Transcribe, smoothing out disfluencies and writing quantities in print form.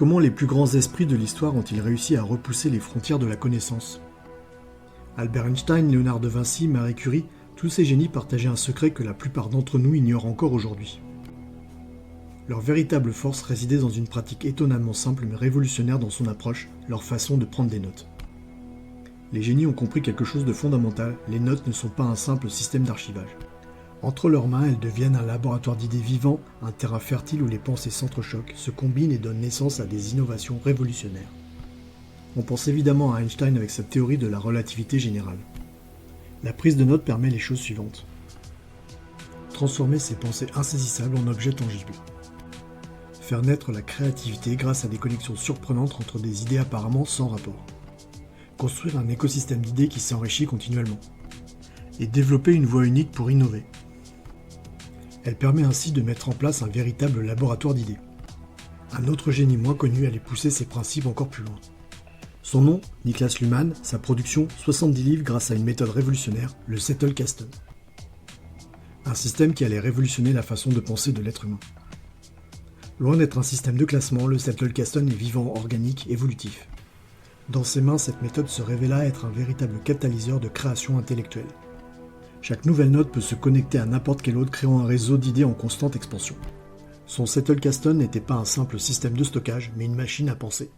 Comment les plus grands esprits de l'histoire ont-ils réussi à repousser les frontières de la connaissance? Albert Einstein, Léonard de Vinci, Marie Curie, tous ces génies partageaient un secret que la plupart d'entre nous ignorent encore aujourd'hui. Leur véritable force résidait dans une pratique étonnamment simple mais révolutionnaire dans son approche, leur façon de prendre des notes. Les génies ont compris quelque chose de fondamental, les notes ne sont pas un simple système d'archivage. Entre leurs mains, elles deviennent un laboratoire d'idées vivant, un terrain fertile où les pensées s'entrechoquent, se combinent et donnent naissance à des innovations révolutionnaires. On pense évidemment à Einstein avec sa théorie de la relativité générale. La prise de notes permet les choses suivantes. Transformer ses pensées insaisissables en objets tangibles. Faire naître la créativité grâce à des connexions surprenantes entre des idées apparemment sans rapport. Construire un écosystème d'idées qui s'enrichit continuellement. Et développer une voie unique pour innover. Elle permet ainsi de mettre en place un véritable laboratoire d'idées. Un autre génie moins connu allait pousser ses principes encore plus loin. Son nom, Niklas Luhmann, sa production, 70 livres grâce à une méthode révolutionnaire, le Zettelkasten. Un système qui allait révolutionner la façon de penser de l'être humain. Loin d'être un système de classement, le Zettelkasten est vivant, organique, évolutif. Dans ses mains, cette méthode se révéla être un véritable catalyseur de création intellectuelle. Chaque nouvelle note peut se connecter à n'importe quelle autre, créant un réseau d'idées en constante expansion. Son Zettelkasten n'était pas un simple système de stockage, mais une machine à penser.